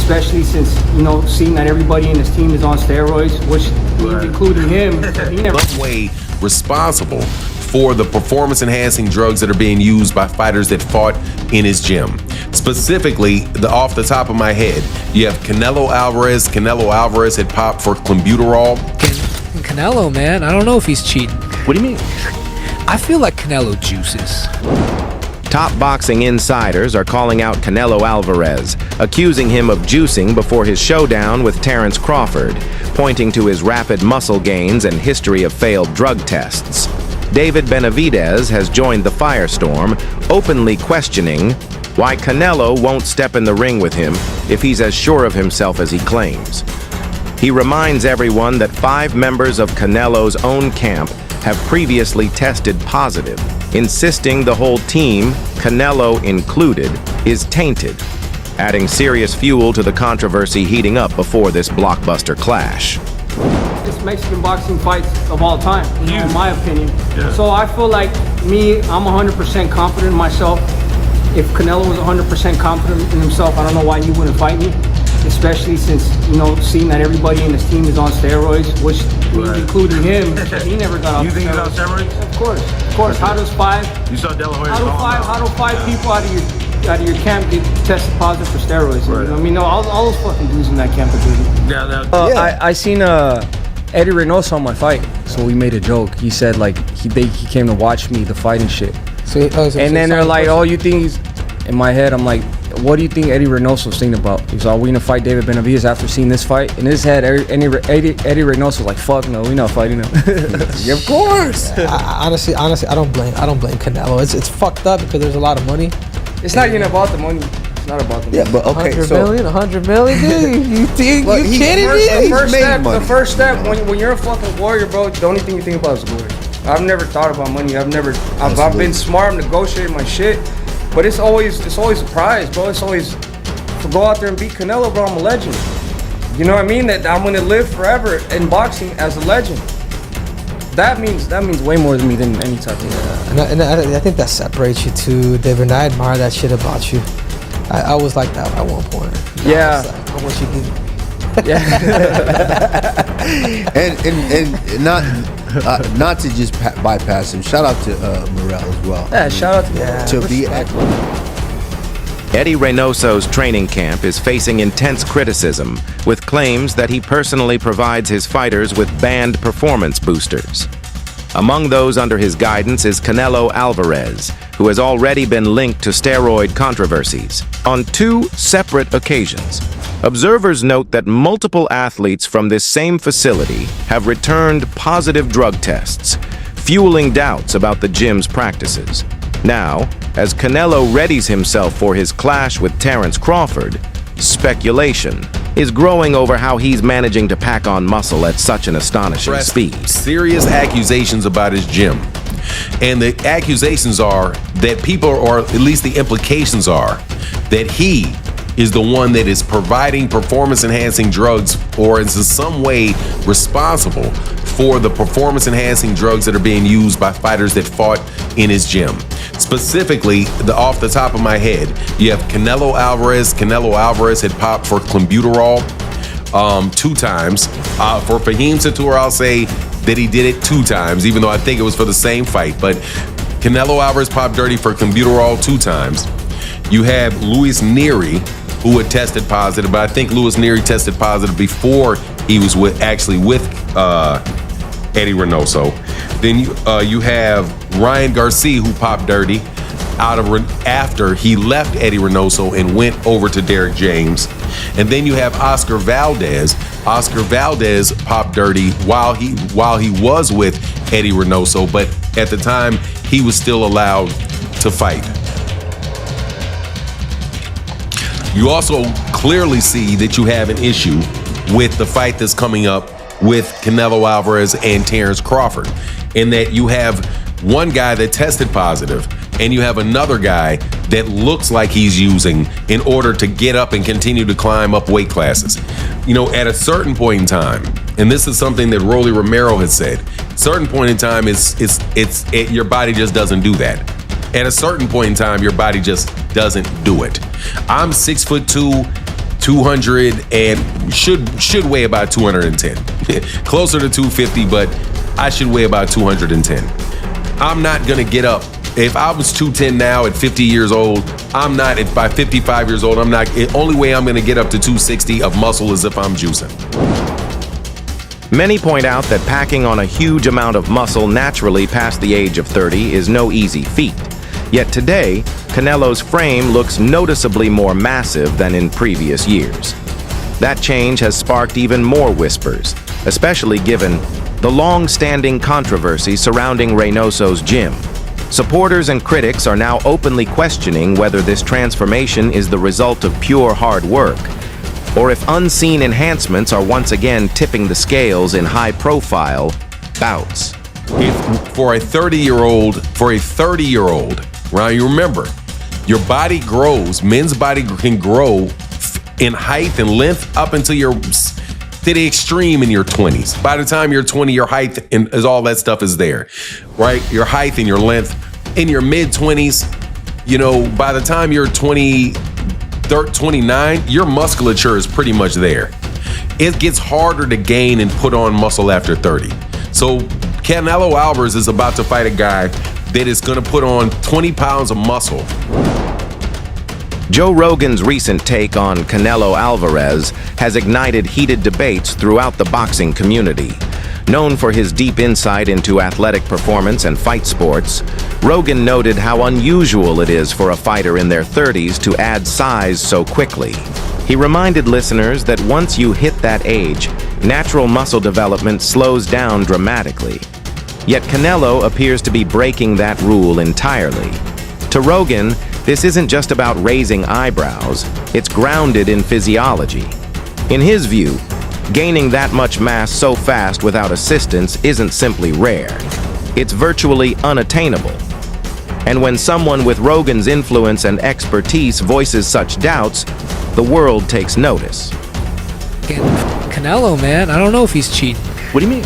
especially since, seeing that everybody in his team is on steroids, which including him, he never way responsible for the performance-enhancing drugs that are being used by fighters that fought in his gym. Specifically, off the top of my head, you have Canelo Alvarez. Canelo Alvarez had popped for clenbuterol. Canelo, man, I don't know if he's cheating. What do you mean? I feel like Canelo juices. Top boxing insiders are calling out Canelo Alvarez, accusing him of juicing before his showdown with Terence Crawford, pointing to his rapid muscle gains and history of failed drug tests. David Benavidez has joined the firestorm, openly questioning why Canelo won't step in the ring with him if he's as sure of himself as he claims. He reminds everyone that 5 members of Canelo's own camp have previously tested positive, insisting the whole team, Canelo included, is tainted, adding serious fuel to the controversy heating up before this blockbuster clash. It's Mexican boxing fights of all time, in my opinion. Yeah. So I feel like I'm 100% confident in myself. If Canelo was 100% confident in himself, I don't know why he wouldn't fight me. Especially since, seeing that everybody in his team is on steroids, which including him, he never got off. You think he's on steroids? Of course. How does 5? You saw De La Hoya. How do 5 people out of your camp get tested positive for steroids? Right. All those fucking dudes in that camp are good. I seen Eddie Reynoso on my fight, so we made a joke. He said like he came to watch me the fight and shit. And then they're like, "Oh, you think he's?" In my head, I'm like, what do you think Eddie Reynoso's thinking about? He's all, we gonna fight David Benavidez after seeing this fight? In his head, Eddie Reynoso's like, fuck no, we not fighting him. Yeah, of course. Honestly, I don't blame Canelo. It's fucked up because there's a lot of money. It's not even about the money. It's not about the money. Yeah, but okay, 100 million, dude. You think you kidding me? The first step when you're a fucking warrior, bro, the only thing you think about is glory. I've never thought about money. I've been smart. I'm negotiating my shit. But it's always a prize, bro. It's always to go out there and beat Canelo, bro. I'm a legend. You know what I mean? That I'm gonna live forever in boxing as a legend. That means way more to me than any type of. And I think that separates you too, David. And I admire that shit about you. I was like that at one point. Yeah. I want you to give me. Yeah. and not to just bypass him. Shout out to Morel as well. Yeah, shout out to be Eddie Reynoso's training camp is facing intense criticism, with claims that he personally provides his fighters with banned performance boosters. Among those under his guidance is Canelo Alvarez, who has already been linked to steroid controversies on 2 separate occasions. Observers note that multiple athletes from this same facility have returned positive drug tests, fueling doubts about the gym's practices. Now, as Canelo readies himself for his clash with Terence Crawford, speculation is growing over how he's managing to pack on muscle at such an astonishing speed. Serious accusations about his gym. And the accusations are that people, or at least the implications are, that he is the one that is providing performance-enhancing drugs or is in some way responsible for the performance-enhancing drugs that are being used by fighters that fought in his gym. Specifically, off the top of my head, you have Canelo Alvarez. Canelo Alvarez had popped for clenbuterol 2 times. For Fahim Satur, I'll say that he did it 2 times, even though I think it was for the same fight. But Canelo Alvarez popped dirty for clenbuterol 2 times. You have Luis Nery, who had tested positive, but I think Luis Nery tested positive before he was with Eddie Reynoso. Then you have Ryan Garcia, who popped dirty after he left Eddie Reynoso and went over to Derek James. And then you have Oscar Valdez. Oscar Valdez popped dirty while he was with Eddie Reynoso, but at the time he was still allowed to fight. You also clearly see that you have an issue with the fight that's coming up with Canelo Alvarez and Terence Crawford, in that you have one guy that tested positive and you have another guy that looks like he's using in order to get up and continue to climb up weight classes. At a certain point in time, and this is something that Rolly Romero has said, certain point in time, your body just doesn't do that. At a certain point in time, your body just doesn't do it. I'm 6'2", 200 and should weigh about 210. Closer to 250, but I should weigh about 210. I'm not gonna get up. If I was 210 now at 50 years old, I'm not. If by 55 years old, I'm not. The only way I'm gonna get up to 260 of muscle is if I'm juicing. Many point out that packing on a huge amount of muscle naturally past the age of 30 is no easy feat. Yet today, Canelo's frame looks noticeably more massive than in previous years. That change has sparked even more whispers, especially given the long-standing controversy surrounding Reynoso's gym. Supporters and critics are now openly questioning whether this transformation is the result of pure hard work, or if unseen enhancements are once again tipping the scales in high-profile bouts. For a 30-year-old, right? You remember, your body grows. Men's body can grow in height and length up until you're to the extreme in your 20s. By the time you're 20, your height and all that stuff is there, right? Your height and your length. In your mid-20s, by the time you're 29, your musculature is pretty much there. It gets harder to gain and put on muscle after 30. So Canelo Alvarez is about to fight a guy that is going to put on 20 pounds of muscle. Joe Rogan's recent take on Canelo Alvarez has ignited heated debates throughout the boxing community. Known for his deep insight into athletic performance and fight sports, Rogan noted how unusual it is for a fighter in their 30s to add size so quickly. He reminded listeners that once you hit that age, natural muscle development slows down dramatically. Yet Canelo appears to be breaking that rule entirely. To Rogan, this isn't just about raising eyebrows, it's grounded in physiology. In his view, gaining that much mass so fast without assistance isn't simply rare. It's virtually unattainable. And when someone with Rogan's influence and expertise voices such doubts, the world takes notice. Canelo, man, I don't know if he's cheating. What do you mean?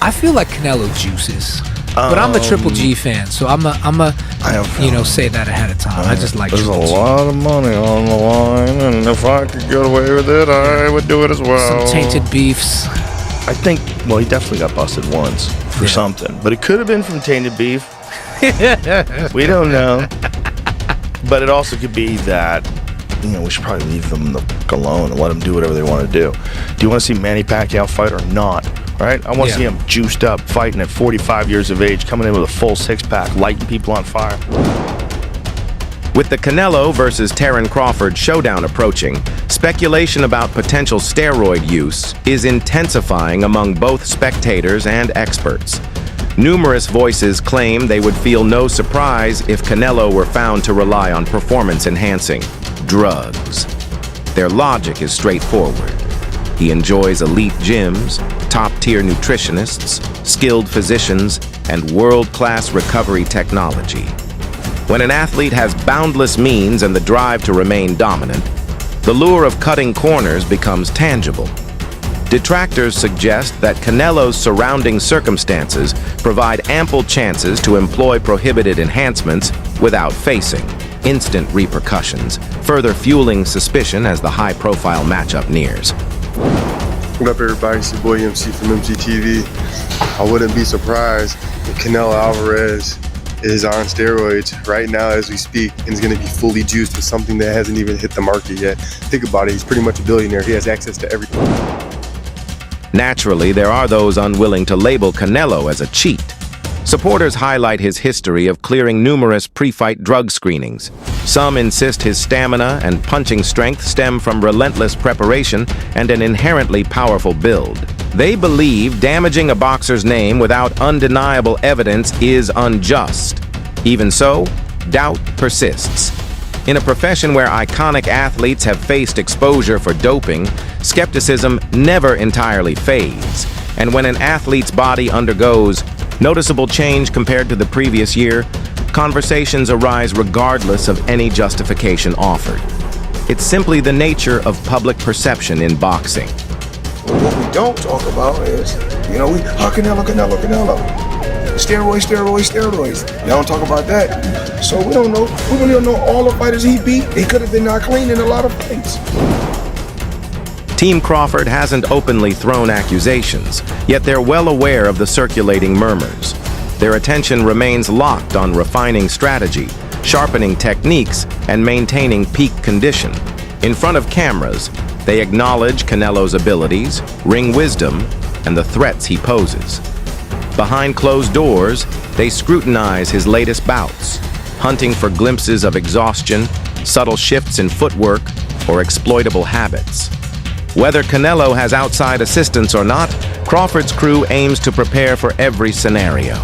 I feel like Canelo juices. But I'm a Triple G fan, so I'm a say that ahead of time. I just like There's Triple a G. lot of money on the line, and if I could get away with it, I would do it as well. Some tainted beefs. I think, well, he definitely got busted once for something, but it could have been from tainted beef. We don't know. But it also could be that, we should probably leave them the fuck alone and let them do whatever they want to do. Do you want to see Manny Pacquiao fight or not? Right? I want to see him juiced up, fighting at 45 years of age, coming in with a full six-pack, lighting people on fire. With the Canelo versus Crawford showdown approaching, speculation about potential steroid use is intensifying among both spectators and experts. Numerous voices claim they would feel no surprise if Canelo were found to rely on performance-enhancing drugs. Their logic is straightforward. He enjoys elite gyms, top-tier nutritionists, skilled physicians, and world-class recovery technology. When an athlete has boundless means and the drive to remain dominant, the lure of cutting corners becomes tangible. Detractors suggest that Canelo's surrounding circumstances provide ample chances to employ prohibited enhancements without facing instant repercussions, further fueling suspicion as the high-profile matchup nears. What up, everybody? It's your boy MC from MCTV. I wouldn't be surprised if Canelo Alvarez is on steroids right now as we speak and is going to be fully juiced with something that hasn't even hit the market yet. Think about it. He's pretty much a billionaire. He has access to everything. Naturally, there are those unwilling to label Canelo as a cheat. Supporters highlight his history of clearing numerous pre-fight drug screenings. Some insist his stamina and punching strength stem from relentless preparation and an inherently powerful build. They believe damaging a boxer's name without undeniable evidence is unjust. Even so, doubt persists. In a profession where iconic athletes have faced exposure for doping, skepticism never entirely fades. And when an athlete's body undergoes noticeable change compared to the previous year, conversations arise regardless of any justification offered. It's simply the nature of public perception in boxing. What we don't talk about is, Canelo. Steroids. Y'all don't talk about that. So we don't know. We really don't know all the fighters he beat. He could have been not clean in a lot of fights. Team Crawford hasn't openly thrown accusations, yet they're well aware of the circulating murmurs. Their attention remains locked on refining strategy, sharpening techniques, and maintaining peak condition. In front of cameras, they acknowledge Canelo's abilities, ring wisdom, and the threats he poses. Behind closed doors, they scrutinize his latest bouts, hunting for glimpses of exhaustion, subtle shifts in footwork, or exploitable habits. Whether Canelo has outside assistance or not, Crawford's crew aims to prepare for every scenario.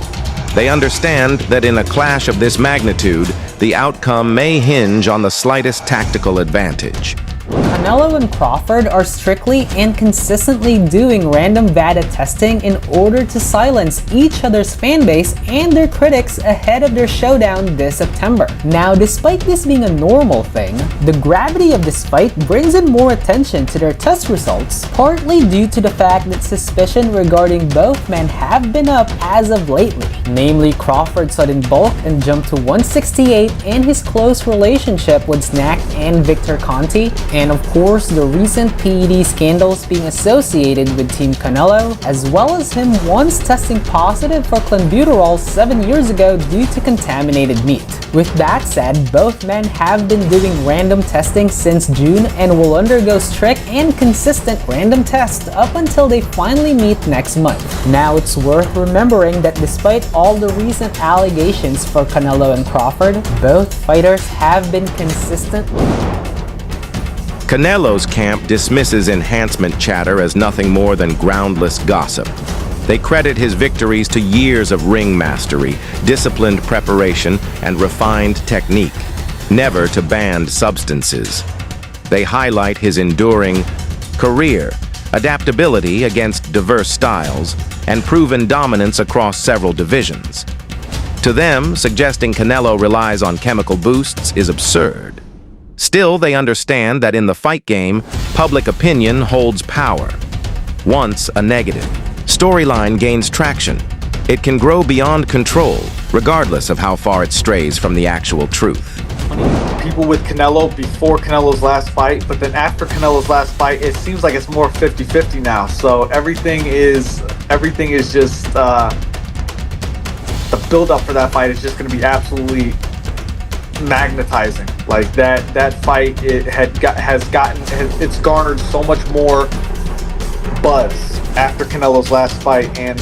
They understand that in a clash of this magnitude, the outcome may hinge on the slightest tactical advantage. Canelo and Crawford are strictly and consistently doing random VADA testing in order to silence each other's fanbase and their critics ahead of their showdown this September. Now, despite this being a normal thing, the gravity of this fight brings in more attention to their test results, partly due to the fact that suspicion regarding both men have been up as of lately. Namely, Crawford's sudden bulk and jump to 168 and his close relationship with Snack and Victor Conti, and of course the recent PED scandals being associated with Team Canelo, as well as him once testing positive for clenbuterol 7 years ago due to contaminated meat. With that said, both men have been doing random testing since June and will undergo strict and consistent random tests up until they finally meet next month. Now, it's worth remembering that despite all the recent allegations for Canelo and Crawford, both fighters have been consistent. Canelo's camp dismisses enhancement chatter as nothing more than groundless gossip. They credit his victories to years of ring mastery, disciplined preparation, and refined technique, never to banned substances. They highlight his enduring career, adaptability against diverse styles, and proven dominance across several divisions. To them, suggesting Canelo relies on chemical boosts is absurd. Still, they understand that in the fight game, public opinion holds power. Once a negative storyline gains traction, it can grow beyond control, regardless of how far it strays from the actual truth. People with Canelo before Canelo's last fight, but then after Canelo's last fight, it seems like it's more 50-50 now. So everything is just the build-up for that fight is just going to be absolutely magnetizing. Like that fight, it's garnered so much more buzz after Canelo's last fight, and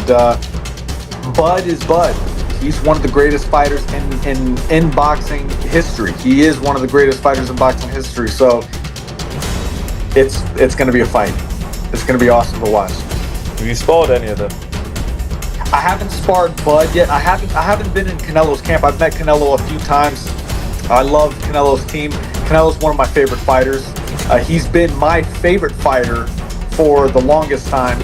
Bud is Bud. He's one of the greatest fighters in boxing history. He is one of the greatest fighters in boxing history. So it's going to be a fight. It's going to be awesome to watch. Have you sparred any of them? I haven't sparred Bud yet. I haven't been in Canelo's camp. I've met Canelo a few times. I love Canelo's team. Canelo's one of my favorite fighters. He's been my favorite fighter for the longest time.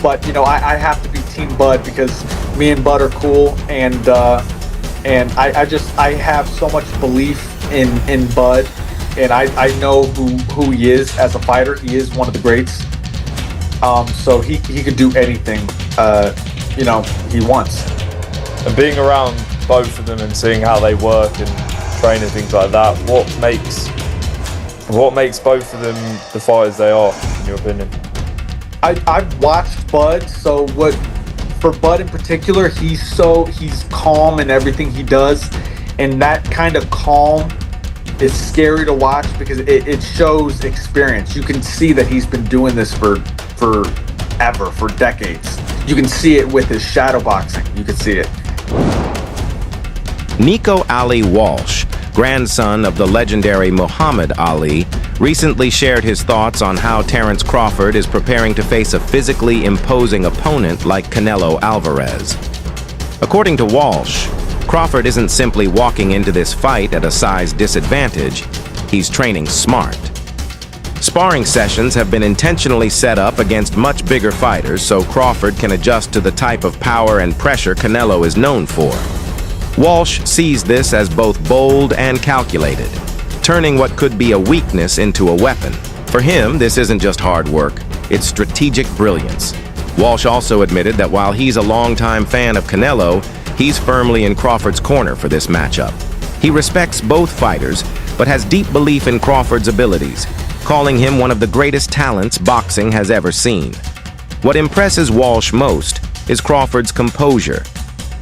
But you know, I have to be Team Bud because me and Bud are cool, and I have so much belief in Bud, and I know who he is as a fighter. He is one of the greats. So he could do anything he wants. And being around both of them and seeing how they work and train and things like that, what makes both of them the fighters they are, in your opinion? I've watched Bud, so for Bud in particular, he's calm in everything he does, and that kind of calm is scary to watch because it shows experience. You can see that he's been doing this for decades. You can see it with his shadow boxing. You can see it. Nico Ali Walsh, grandson of the legendary Muhammad Ali, recently shared his thoughts on how Terence Crawford is preparing to face a physically imposing opponent like Canelo Alvarez. According to Walsh, Crawford isn't simply walking into this fight at a size disadvantage, he's training smart. Sparring sessions have been intentionally set up against much bigger fighters so Crawford can adjust to the type of power and pressure Canelo is known for. Walsh sees this as both bold and calculated, turning what could be a weakness into a weapon. For him, this isn't just hard work, it's strategic brilliance. Walsh also admitted that while he's a longtime fan of Canelo, he's firmly in Crawford's corner for this matchup. He respects both fighters, but has deep belief in Crawford's abilities. calling him one of the greatest talents boxing has ever seen. What impresses Walsh most is Crawford's composure,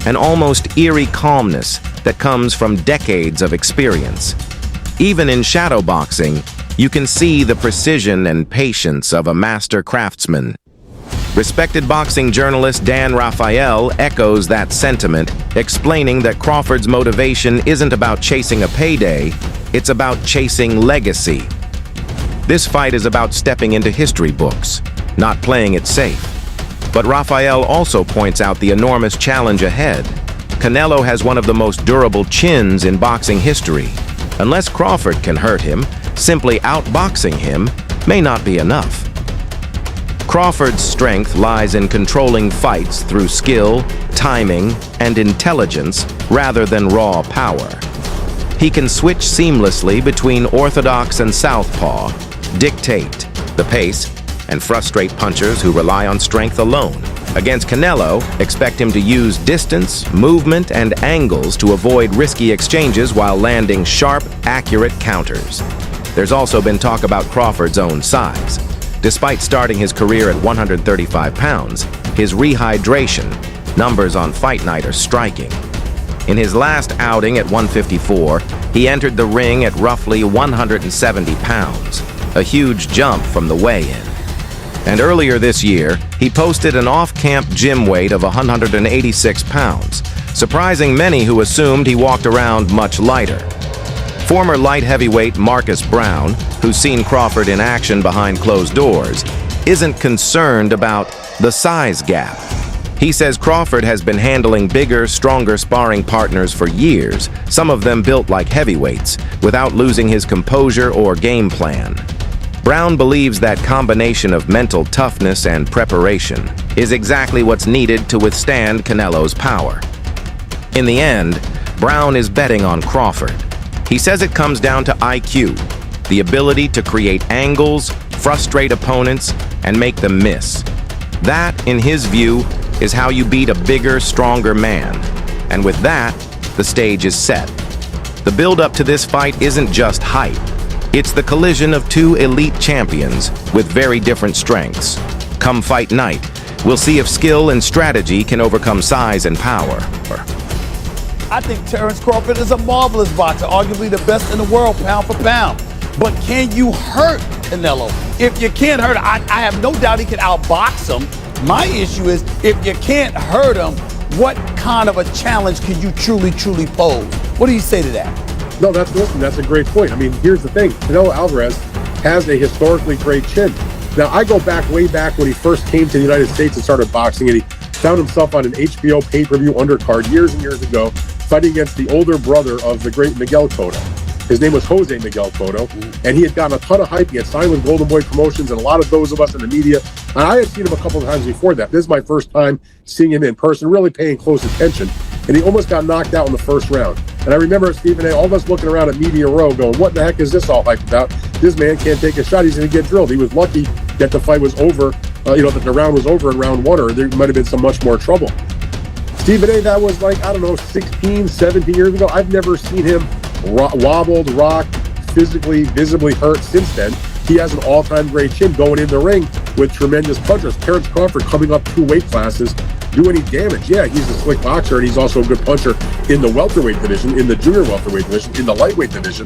an almost eerie calmness that comes from decades of experience. Even in shadow boxing, you can see the precision and patience of a master craftsman. Respected boxing journalist Dan Rafael echoes that sentiment, explaining that Crawford's motivation isn't about chasing a payday, it's about chasing legacy. This fight is about stepping into history books, not playing it safe. But Rafael also points out the enormous challenge ahead. Canelo has one of the most durable chins in boxing history. Unless Crawford can hurt him, simply outboxing him may not be enough. Crawford's strength lies in controlling fights through skill, timing, and intelligence rather than raw power. He can switch seamlessly between orthodox and southpaw, dictate the pace, and frustrate punchers who rely on strength alone. Against Canelo, expect him to use distance, movement, and angles to avoid risky exchanges while landing sharp, accurate counters. There's also been talk about Crawford's own size. Despite starting his career at 135 pounds, his rehydration, numbers on Fight Night are striking. In his last outing at 154, he entered the ring at roughly 170 pounds, a huge jump from the weigh-in. And earlier this year, he posted an off-camp gym weight of 186 pounds, surprising many who assumed he walked around much lighter. Former light heavyweight Marcus Brown, who's seen Crawford in action behind closed doors, isn't concerned about the size gap. He says Crawford has been handling bigger, stronger sparring partners for years, some of them built like heavyweights, without losing his composure or game plan. Brown believes that combination of mental toughness and preparation is exactly what's needed to withstand Canelo's power. In the end, Brown is betting on Crawford. He says it comes down to IQ, the ability to create angles, frustrate opponents, and make them miss. That, in his view, is how you beat a bigger, stronger man. And with that, the stage is set. The build-up to this fight isn't just hype. It's the collision of two elite champions with very different strengths. Come fight night, we'll see if skill and strategy can overcome size and power. I think Terence Crawford is a marvelous boxer, arguably the best in the world, pound for pound. But can you hurt Canelo? If you can't hurt him, I have no doubt he can outbox him. My issue is, if you can't hurt him, what kind of a challenge can you truly pose? What do you say to that? No, that's a great point. I mean, here's the thing. Canelo Alvarez has a historically great chin. Now, I go way back when he first came to the United States and started boxing, and he found himself on an HBO pay-per-view undercard years and years ago, fighting against the older brother of the great Miguel Cotto. His name was Jose Miguel Cotto, and he had gotten a ton of hype. He had signed with Golden Boy Promotions and a lot of those of us in the media. And I had seen him a couple of times before that. This is my first time seeing him in person, really paying close attention. And he almost got knocked out in the first round. And I remember Stephen A., all of us looking around at Media Row going, what the heck is this all hype about? This man can't take a shot. He's going to get drilled. He was lucky that the fight was over, that the round was over in round one, or there might have been some much more trouble. Stephen A., that was 16, 17 years ago. I've never seen him wobbled, rocked, physically, visibly hurt since then. He has an all-time great chin going in the ring with tremendous punchers. Terence Crawford coming up 2 weight classes, do any damage? Yeah, he's a slick boxer, and he's also a good puncher in the welterweight division, in the junior welterweight division, in the lightweight division.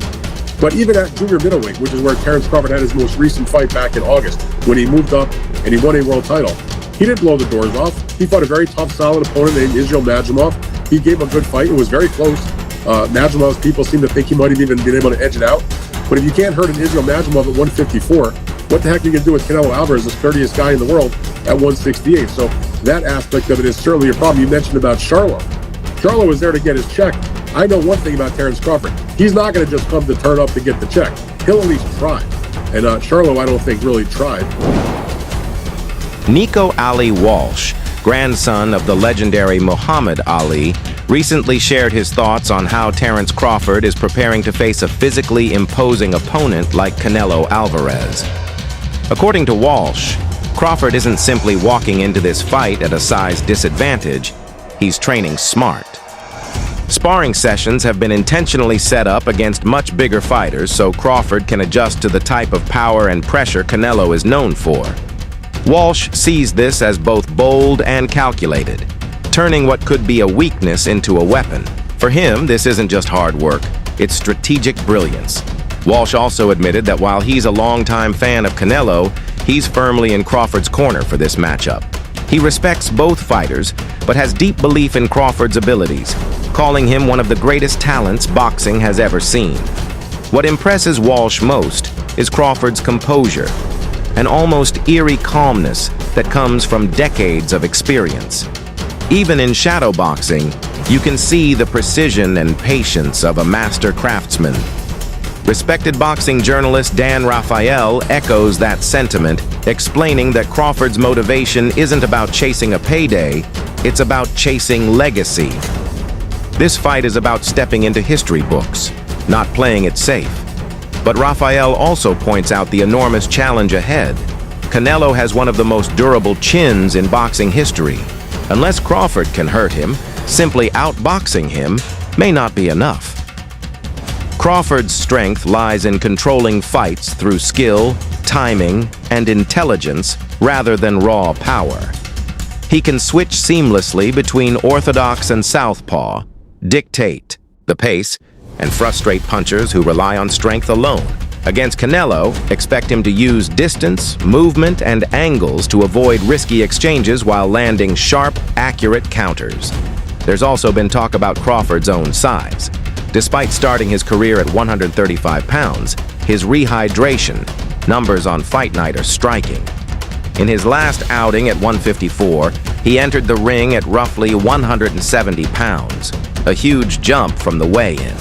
But even at junior middleweight, which is where Terence Crawford had his most recent fight back in August, when he moved up and he won a world title, he didn't blow the doors off. He fought a very tough, solid opponent named Israel Madrimov. He gave a good fight. It was very close. Madrimov's people seem to think he might have even been able to edge it out. But if you can't hurt an Israel Madrimov at 154, what the heck are you going to do with Canelo Alvarez, the sturdiest guy in the world, at 168? So that aspect of it is certainly a problem. You mentioned about Charlo. Charlo was there to get his check. I know one thing about Terence Crawford. He's not going to just come to turn up to get the check. He'll at least try. And Charlo, I don't think, really tried. Nico Ali Walsh, grandson of the legendary Muhammad Ali, recently shared his thoughts on how Terence Crawford is preparing to face a physically imposing opponent like Canelo Alvarez. According to Walsh, Crawford isn't simply walking into this fight at a size disadvantage, he's training smart. Sparring sessions have been intentionally set up against much bigger fighters so Crawford can adjust to the type of power and pressure Canelo is known for. Walsh sees this as both bold and calculated, turning what could be a weakness into a weapon. For him, this isn't just hard work, it's strategic brilliance. Walsh also admitted that while he's a longtime fan of Canelo, he's firmly in Crawford's corner for this matchup. He respects both fighters, but has deep belief in Crawford's abilities, calling him one of the greatest talents boxing has ever seen. What impresses Walsh most is Crawford's composure, an almost eerie calmness that comes from decades of experience. Even in shadow boxing, you can see the precision and patience of a master craftsman. Respected boxing journalist Dan Rafael echoes that sentiment, explaining that Crawford's motivation isn't about chasing a payday, it's about chasing legacy. This fight is about stepping into history books, not playing it safe. But Rafael also points out the enormous challenge ahead. Canelo has one of the most durable chins in boxing history. Unless Crawford can hurt him, simply outboxing him may not be enough. Crawford's strength lies in controlling fights through skill, timing, and intelligence rather than raw power. He can switch seamlessly between orthodox and southpaw, dictate the pace, and frustrate punchers who rely on strength alone. Against Canelo, expect him to use distance, movement, and angles to avoid risky exchanges while landing sharp, accurate counters. There's also been talk about Crawford's own size. Despite starting his career at 135 pounds, his rehydration, numbers on Fight Night, are striking. In his last outing at 154, he entered the ring at roughly 170 pounds, a huge jump from the weigh-in.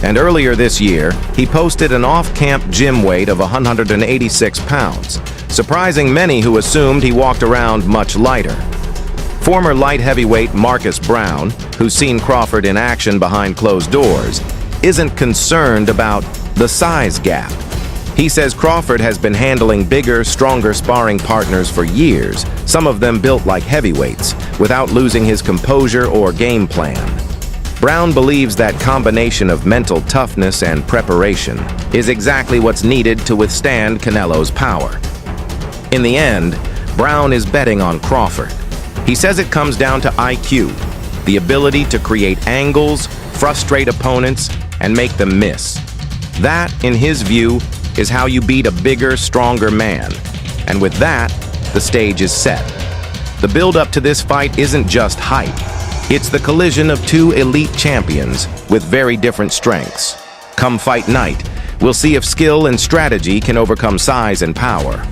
And earlier this year, he posted an off-camp gym weight of 186 pounds, surprising many who assumed he walked around much lighter. Former light heavyweight Marcus Brown, who's seen Crawford in action behind closed doors, isn't concerned about the size gap. He says Crawford has been handling bigger, stronger sparring partners for years, some of them built like heavyweights, without losing his composure or game plan. Brown believes that combination of mental toughness and preparation is exactly what's needed to withstand Canelo's power. In the end, Brown is betting on Crawford. He says it comes down to IQ, the ability to create angles, frustrate opponents, and make them miss. That, in his view, is how you beat a bigger, stronger man. And with that, the stage is set. The build-up to this fight isn't just hype. It's the collision of two elite champions with very different strengths. Come fight night, we'll see if skill and strategy can overcome size and power.